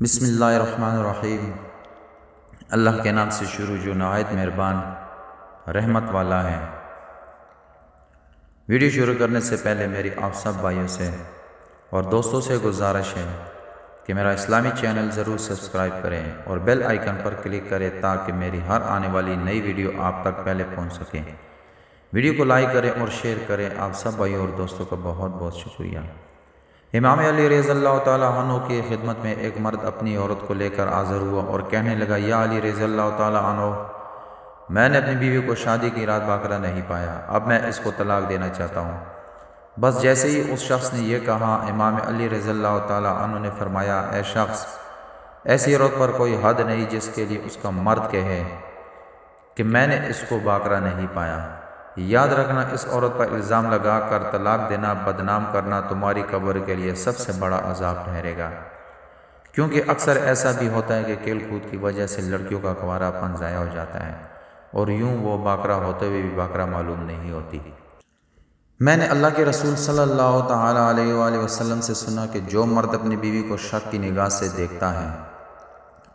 بسم اللہ الرحمن الرحیم۔ اللہ کے نام سے شروع جو نہایت مہربان رحمت والا ہے۔ ویڈیو شروع کرنے سے پہلے میری آپ سب بھائیوں سے اور دوستوں سے گزارش ہے کہ میرا اسلامی چینل ضرور سبسکرائب کریں اور بیل آئیکن پر کلک کریں تاکہ میری ہر آنے والی نئی ویڈیو آپ تک پہلے پہنچ سکے۔ ویڈیو کو لائک کریں اور شیئر کریں۔ آپ سب بھائیوں اور دوستوں کا بہت بہت شکریہ۔ امام علی رضی اللہ تعالیٰ عنہ کی خدمت میں ایک مرد اپنی عورت کو لے کر حاضر ہوا اور کہنے لگا، یا علی رضی اللہ تعالیٰ عنہ، میں نے اپنی بیوی کو شادی کی رات بکرا نہیں پایا، اب میں اس کو طلاق دینا چاہتا ہوں۔ بس جیسے ہی اس شخص نے یہ کہا، امام علی رضی اللہ تعالیٰ عنہ نے فرمایا، اے شخص، ایسی عورت پر کوئی حد نہیں جس کے لیے اس کا مرد کہے کہ میں نے اس کو بکرا نہیں پایا۔ یاد رکھنا، اس عورت پر الزام لگا کر طلاق دینا، بدنام کرنا تمہاری قبر کے لیے سب سے بڑا عذاب ٹھہرے گا، کیونکہ اکثر ایسا بھی ہوتا ہے کہ کھیل کود کی وجہ سے لڑکیوں کا کنوارا پن ضائع ہو جاتا ہے اور یوں وہ بکرا ہوتے ہوئے بھی بکرا معلوم نہیں ہوتی۔ میں نے اللہ کے رسول صلی اللہ تعالیٰ علیہ وآلہ وسلم سے سنا کہ جو مرد اپنی بیوی کو شک کی نگاہ سے دیکھتا ہے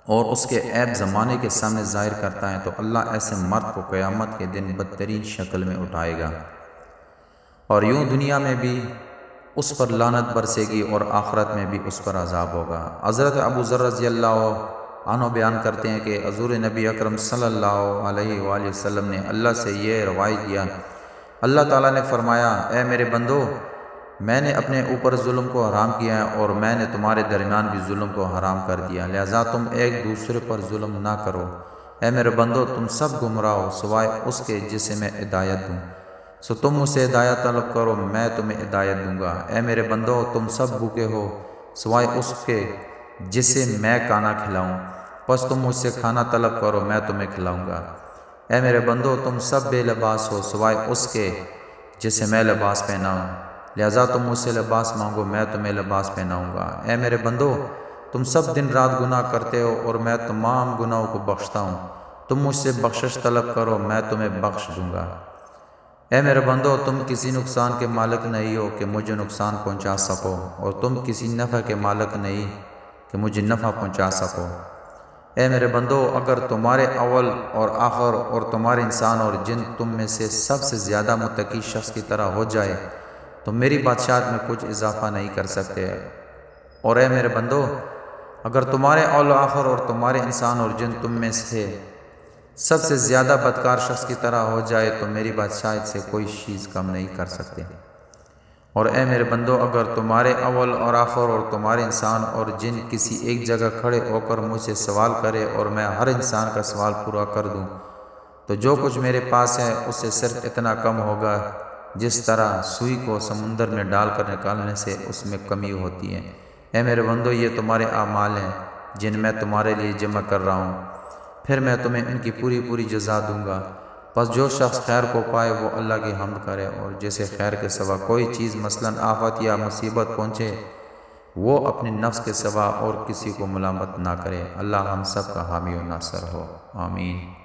اور اس کے عیب زمانے کے سامنے ظاہر کرتا ہے تو اللہ ایسے مرد کو قیامت کے دن بدترین شکل میں اٹھائے گا اور یوں دنیا میں بھی اس پر لعنت برسے گی اور آخرت میں بھی اس پر عذاب ہوگا۔ حضرت ابو ذر رضی اللہ عنہ بیان کرتے ہیں کہ حضور نبی اکرم صلی اللہ علیہ وآلہ وسلم نے اللہ سے یہ روایت کیا، اللہ تعالیٰ نے فرمایا، اے میرے بندو، میں نے اپنے اوپر ظلم کو حرام کیا ہے اور میں نے تمہارے درمیان بھی ظلم کو حرام کر دیا، لہذا تم ایک دوسرے پر ظلم نہ کرو۔ اے میرے بندو، تم سب گمراہ ہو سوائے اس کے جسے میں ہدایت دوں، سو تم مجھ سے ہدایت طلب کرو، میں تمہیں ہدایت دوں گا۔ اے میرے بندو، تم سب بھوکے ہو سوائے اس کے جسے میں کھانا کھلاؤں، پس تم مجھ سے کھانا طلب کرو، میں تمہیں کھلاؤں گا۔ اے میرے بندو، تم سب بے لباس ہو سوائے اس کے جسے میں لباس پہناؤں، لہذا تم مجھ سے لباس مانگو، میں تمہیں لباس پہناؤں گا۔ اے میرے بندو، تم سب دن رات گناہ کرتے ہو اور میں تمام گناہوں کو بخشتا ہوں، تم مجھ سے بخشش طلب کرو، میں تمہیں بخش دوں گا۔ اے میرے بندو، تم کسی نقصان کے مالک نہیں ہو کہ مجھے نقصان پہنچا سکو اور تم کسی نفع کے مالک نہیں کہ مجھے نفع پہنچا سکو۔ اے میرے بندو، اگر تمہارے اول اور آخر اور تمہارے انسان اور جن تم میں سے سب سے زیادہ متقی شخص کی طرح ہو جائے تو میری بادشاہت میں کچھ اضافہ نہیں کر سکتے۔ اور اے میرے بندو، اگر تمہارے اول آخر اور تمہارے انسان اور جن تم میں سے سب سے زیادہ بدکار شخص کی طرح ہو جائے تو میری بادشاہت سے کوئی چیز کم نہیں کر سکتے۔ اور اے میرے بندو، اگر تمہارے اول اور آخر اور تمہارے انسان اور جن کسی ایک جگہ کھڑے ہو کر مجھ سے سوال کرے اور میں ہر انسان کا سوال پورا کر دوں تو جو کچھ میرے پاس ہے اس سے صرف اتنا کم ہوگا جس طرح سوئی کو سمندر میں ڈال کر نکالنے سے اس میں کمی ہوتی ہے۔ اے میرے بندو، یہ تمہارے اعمال ہیں جن میں تمہارے لیے جمع کر رہا ہوں، پھر میں تمہیں ان کی پوری پوری جزا دوں گا۔ پس جو شخص خیر کو پائے وہ اللہ کی حمد کرے اور جسے خیر کے سوا کوئی چیز مثلاً آفت یا مصیبت پہنچے وہ اپنے نفس کے سوا اور کسی کو ملامت نہ کرے۔ اللہ ہم سب کا حامی و ناصر ہو، آمین۔